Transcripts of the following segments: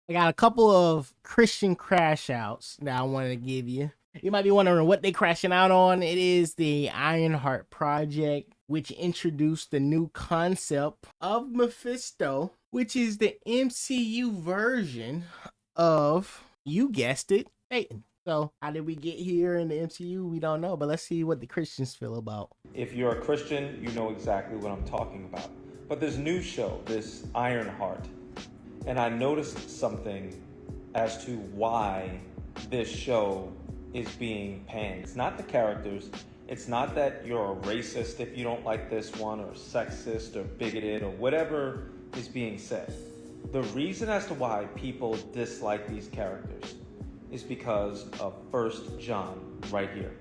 I got a couple of Christian crash outs that I wanted to give you. You might be wondering what they crashing out on. It is the Ironheart project, which introduced the new concept of Mephisto, which is the MCU version of, you guessed it, Satan. So how did we get here in the MCU? We don't know, but let's see what the Christians feel about. If you're a Christian, you know exactly what I'm talking about. But this new show, this Ironheart, and I noticed something as to why this show is being panned. It's not the characters. It's not that you're a racist if you don't like this one, or sexist or bigoted or whatever is being said. The reason as to why people dislike these characters is because of 1 John right here.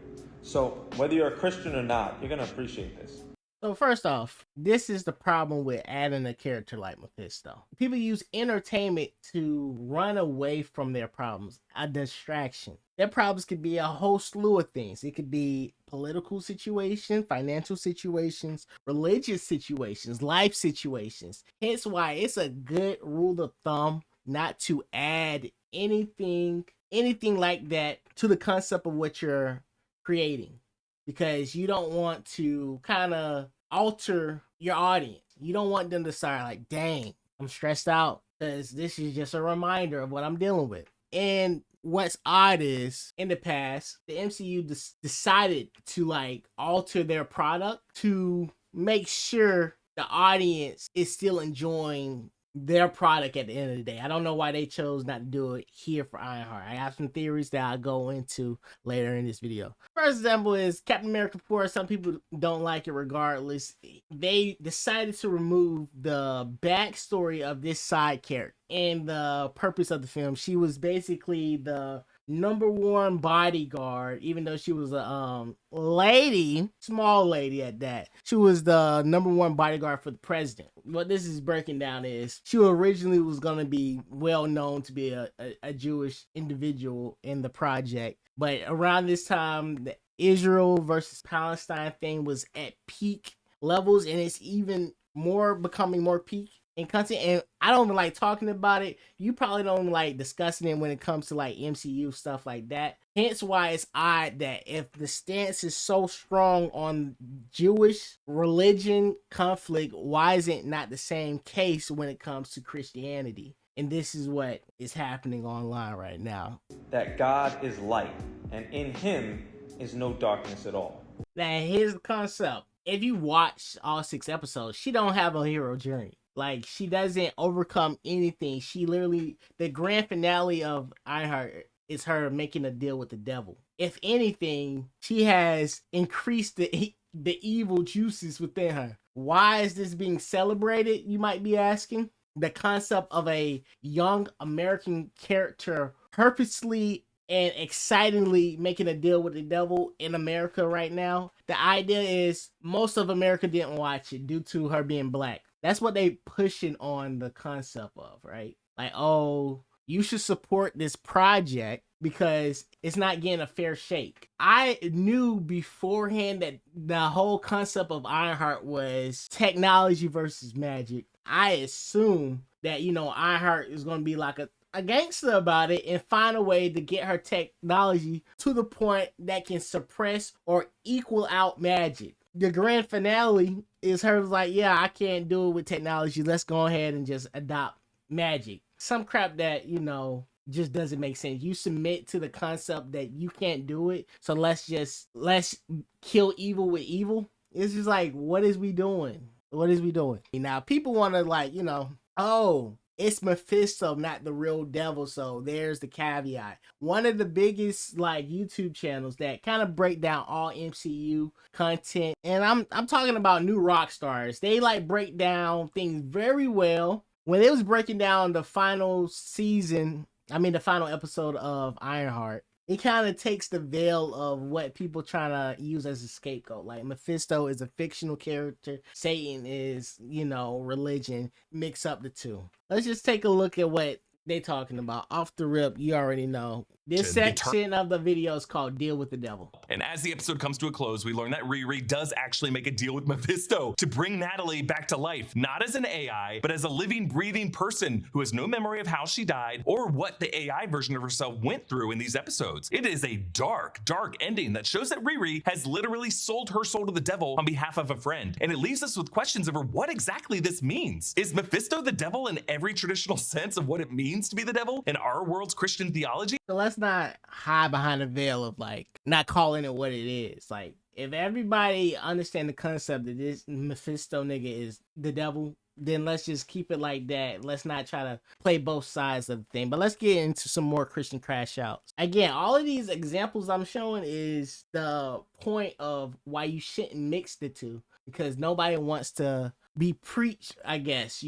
So whether you're a Christian or not, you're going to appreciate this. So first off, this is the problem with adding a character like Mephisto. People use entertainment to run away from their problems, a distraction. Their problems could be a whole slew of things. It could be political situations, financial situations, religious situations, life situations. Hence why it's a good rule of thumb not to add anything like that to the concept of what you're creating, because you don't want to kind of alter your audience. You don't want them to start like, dang, I'm stressed out because this is just a reminder of what I'm dealing with. And what's odd is, in the past, the MCU decided to like alter their product to make sure the audience is still enjoying their product at the end of the day. I don't know why they chose not to do it here for Ironheart. I have some theories that I'll go into later in this video. First example is Captain America 4. Some people don't like it regardless. They decided to remove the backstory of this side character and the purpose of the film. She was basically the number one bodyguard, even though she was a lady, small lady at that. She was the number one bodyguard for the president. What this is breaking down is, she originally was going to be well known to be a Jewish individual in the project, but around this time, the Israel versus Palestine thing was at peak levels, and it's even more becoming more peak in content, and I don't even like talking about it. You probably don't like discussing it when it comes to like MCU stuff like that. Hence why it's odd that if the stance is so strong on Jewish religion conflict, why is it not the same case when it comes to Christianity? And this is what is happening online right now. That God is light, and in him is no darkness at all. Now here's the concept. If you watch all 6 episodes, she don't have a hero journey. Like, she doesn't overcome anything. She literally, the grand finale of Ironheart is her making a deal with the devil. If anything, she has increased the evil juices within her. Why is this being celebrated, you might be asking? The concept of a young American character purposely and excitingly making a deal with the devil in America right now. The idea is most of America didn't watch it due to her being black. That's what they pushing on the concept of, right? Like, oh, you should support this project because it's not getting a fair shake. I knew beforehand that the whole concept of Ironheart was technology versus magic. I assume that, Ironheart is going to be like a gangster about it and find a way to get her technology to the point that can suppress or equal out magic. The grand finale is her like, yeah, I can't do it with technology. Let's go ahead and just adopt magic. Some crap that, just doesn't make sense. You submit to the concept that you can't do it, so let's kill evil with evil. It's just like, what is we doing? What is we doing? Now, people want to like, oh, it's Mephisto, not the real devil. So there's the caveat. One of the biggest like YouTube channels that kind of break down all MCU content, and I'm talking about new rock stars. They like break down things very well. When it was breaking down the final episode of Ironheart, it kind of takes the veil of what people trying to use as a scapegoat. Like, Mephisto is a fictional character. Satan is, religion. Mix up the two. Let's just take a look at what they talking about. Off the rip, you already know. This section of the video is called Deal with the Devil. And as the episode comes to a close, we learn that Riri does actually make a deal with Mephisto to bring Natalie back to life, not as an AI, but as a living, breathing person who has no memory of how she died or what the AI version of herself went through in these episodes. It is a dark, dark ending that shows that Riri has literally sold her soul to the devil on behalf of a friend. And it leaves us with questions over what exactly this means. Is Mephisto the devil in every traditional sense of what it means to be the devil in our world's Christian theology? So let's not hide behind the veil of like not calling it what it is. Like if everybody understand the concept that this Mephisto nigga is the devil, then let's just keep it like that. Let's not try to play both sides of the thing. But let's get into some more Christian crash outs. Again, all of these examples I'm showing is the point of why you shouldn't mix the two, because nobody wants to be preached, I guess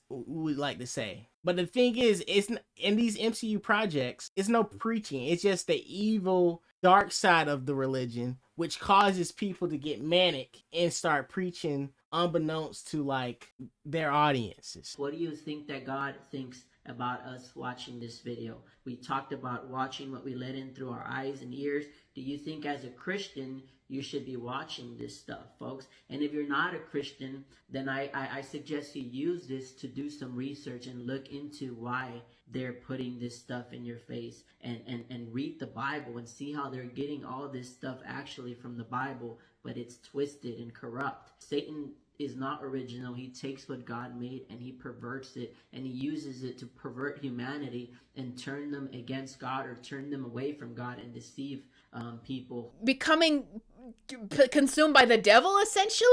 would like to say. But the thing is, it's in these MCU projects, it's no preaching. It's just the evil, dark side of the religion, which causes people to get manic and start preaching unbeknownst to like their audiences. What do you think that God thinks about us watching this video? We talked about watching what we let in through our eyes and ears. Do you think as a Christian you should be watching this stuff, folks? And if you're not a Christian, then I suggest you use this to do some research and look into why they're putting this stuff in your face, and read the Bible and see how they're getting all this stuff actually from the Bible, but it's twisted and corrupt. Satan is not original. He takes what God made and he perverts it, and he uses it to pervert humanity and turn them against God or turn them away from God and deceive people. Becoming consumed by the devil, essentially,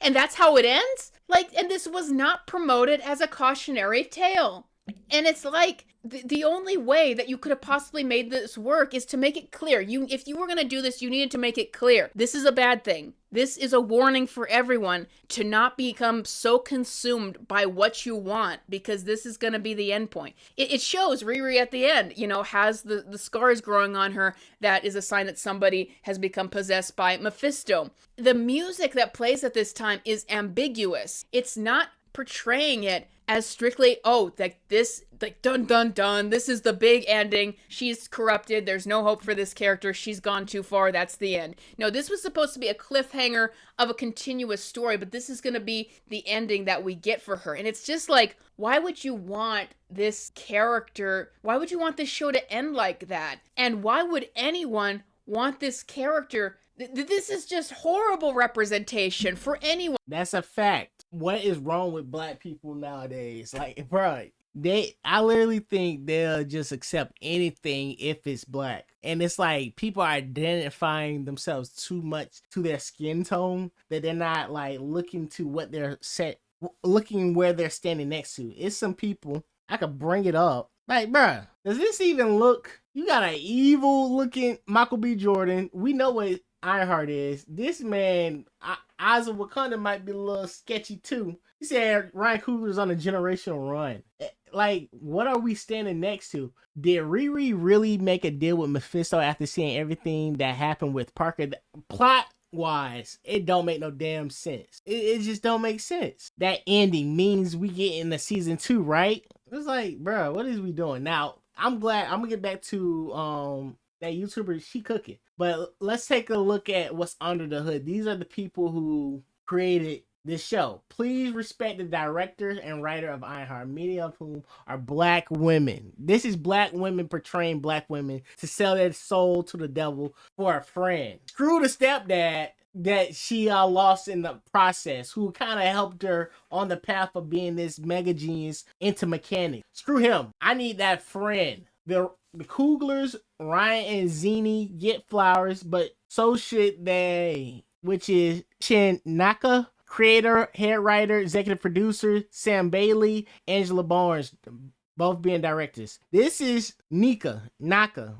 and that's how it ends. Like, and this was not promoted as a cautionary tale. And it's like the only way that you could have possibly made this work is to make it clear. If you were going to do this, you needed to make it clear. This is a bad thing. This is a warning for everyone to not become so consumed by what you want, because this is going to be the end point. It shows Riri at the end, has the scars growing on her. That is a sign that somebody has become possessed by Mephisto. The music that plays at this time is ambiguous. It's not portraying it as strictly, dun dun dun, this is the big ending, she's corrupted, there's no hope for this character, she's gone too far, that's the end. No, this was supposed to be a cliffhanger of a continuous story, but this is going to be the ending that we get for her. And it's just like, why would you want this character, why would you want this show to end like that? And why would anyone want this character? This is just horrible representation for anyone. That's a fact. What is wrong with black people nowadays? Like, bro, I literally think they'll just accept anything if it's black. And it's like people are identifying themselves too much to their skin tone that they're not like looking to what looking where they're standing next to. It's some people, I could bring it up. Like, bruh, does this even look? You got an evil looking Michael B. Jordan. We know what Ironheart is. This man, Eyes of Wakanda, might be a little sketchy too. He said Ryan Coogler's on a generational run. Like, what are we standing next to? Did Riri really make a deal with Mephisto after seeing everything that happened with Parker? Plot wise, it don't make no damn sense. It just don't make sense. That ending means we get into season 2, right? It's like, bro, what is we doing? Now, I'm glad, I'm gonna get back to that YouTuber, she cooking. But let's take a look at what's under the hood. These are the people who created this show. Please respect the director and writer of Ironheart, many of whom are black women. This is black women portraying black women to sell their soul to the devil for a friend. Screw the stepdad that she lost in the process, who kind of helped her on the path of being this mega genius into mechanics. Screw him. I need that friend. The Cooglers, Ryan and Zini, get flowers, but so should they, which is Chin Naka, creator, head writer, executive producer, Sam Bailey, Angela Barnes, both being directors. This is Naka,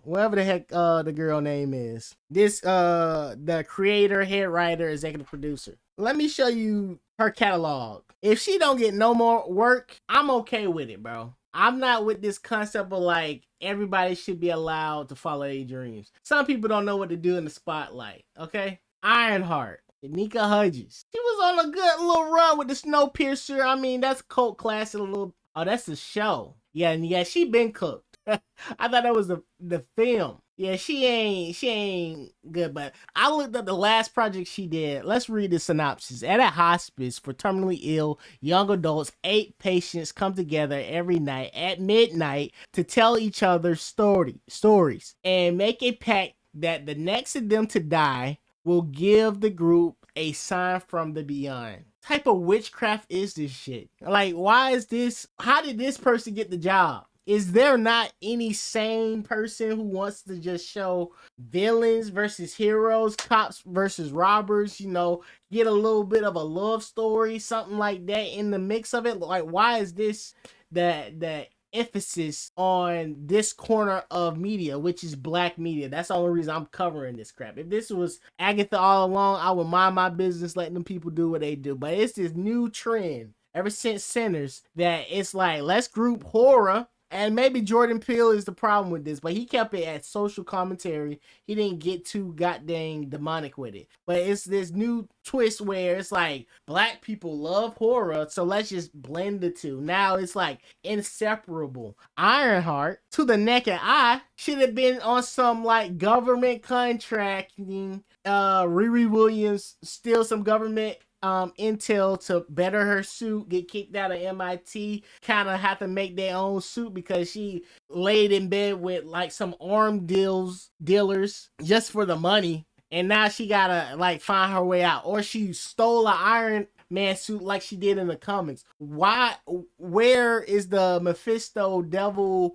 whatever the heck the girl name is. This the creator, head writer, executive producer. Let me show you her catalog. If she don't get no more work, I'm okay with it, bro. I'm not with this concept of like everybody should be allowed to follow their dreams. Some people don't know what to do in the spotlight, okay? Ironheart, Nika Hudges. She was on a good little run with the Snowpiercer. I mean, that's cult classic. Oh, that's the show. Yeah, she been cooked. I thought that was the film. Yeah, she ain't good, but I looked up the last project she did. Let's read the synopsis. At a hospice for terminally ill young adults, 8 patients come together every night at midnight to tell each other stories and make a pact that the next of them to die will give the group a sign from the beyond. Type of witchcraft is this shit? Like, why is this? How did this person get the job? Is there not any sane person who wants to just show villains versus heroes, cops versus robbers, you know, get a little bit of a love story, something like that in the mix of it? Like, why is this the emphasis on this corner of media, which is black media? That's the only reason I'm covering this crap. If this was Agatha all along, I would mind my business letting them people do what they do. But it's this new trend ever since Sinners that it's like, let's group horror. And maybe Jordan Peele is the problem with this, but he kept it as social commentary. He didn't get too goddamn demonic with it. But it's this new twist where it's like, black people love horror, so let's just blend the two. Now it's like inseparable. Ironheart, to the naked eye, should have been on some like government contracting. Riri Williams steal some government intel to better her suit, get kicked out of MIT, kind of have to make their own suit because she laid in bed with like some arm dealers just for the money, and now she gotta like find her way out. Or she stole an Iron Man suit like she did in the comics. Where is the Mephisto devil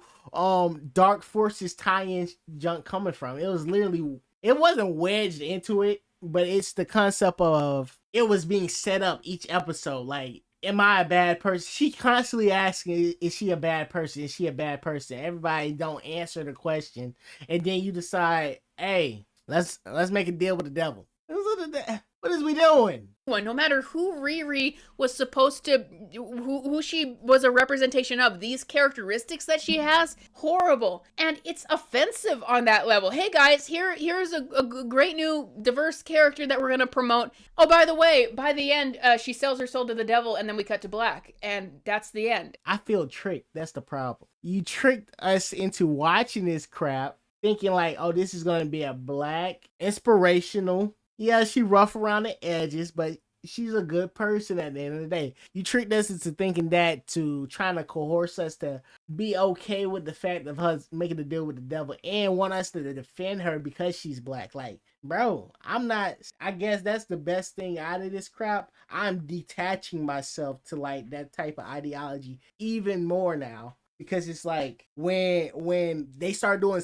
dark forces tie-in junk coming from? It was literally, it wasn't wedged into it, but it's the concept of it was being set up each episode. Like, am I a bad person? She constantly asking, is she a bad person? Is she a bad person? Everybody don't answer the question. And then you decide, hey, let's make a deal with the devil. What is we doing? No matter who Riri was supposed to, who she was a representation of, these characteristics that she has, horrible. And it's offensive on that level. Hey guys, here's a great new diverse character that we're going to promote. Oh, by the way, by the end, she sells her soul to the devil, and then we cut to black. And that's the end. I feel tricked. That's the problem. You tricked us into watching this crap, thinking like, oh, this is going to be a black, inspirational. Yeah, she rough around the edges, but she's a good person at the end of the day. You tricked us into thinking that, to trying to coerce us to be okay with the fact of her making a deal with the devil and want us to defend her because she's black. Like, bro, I'm not, I guess that's the best thing out of this crap. I'm detaching myself to like that type of ideology even more now. Because it's like when they start doing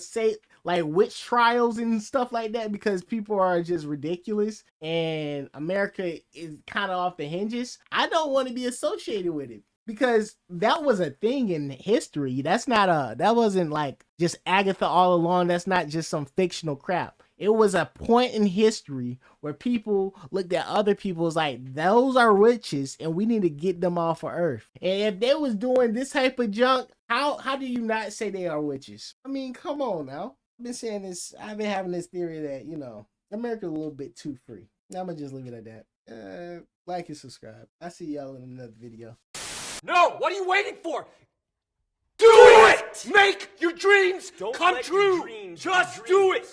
like witch trials and stuff like that, because people are just ridiculous and America is kind of off the hinges, I don't want to be associated with it. Because that was a thing in history. That wasn't like just Agatha all along. That's not just some fictional crap. It was a point in history where people looked at other people as like, those are witches and we need to get them off of Earth. And if they was doing this type of junk, how do you not say they are witches? I mean, come on now. I've been saying this, I've been having this theory that, you know, America's a little bit too free. I'm gonna just leave it at that. Like and subscribe. I'll see y'all in another video. No! What are you waiting for? Do it! Make your dreams come true! Just do it!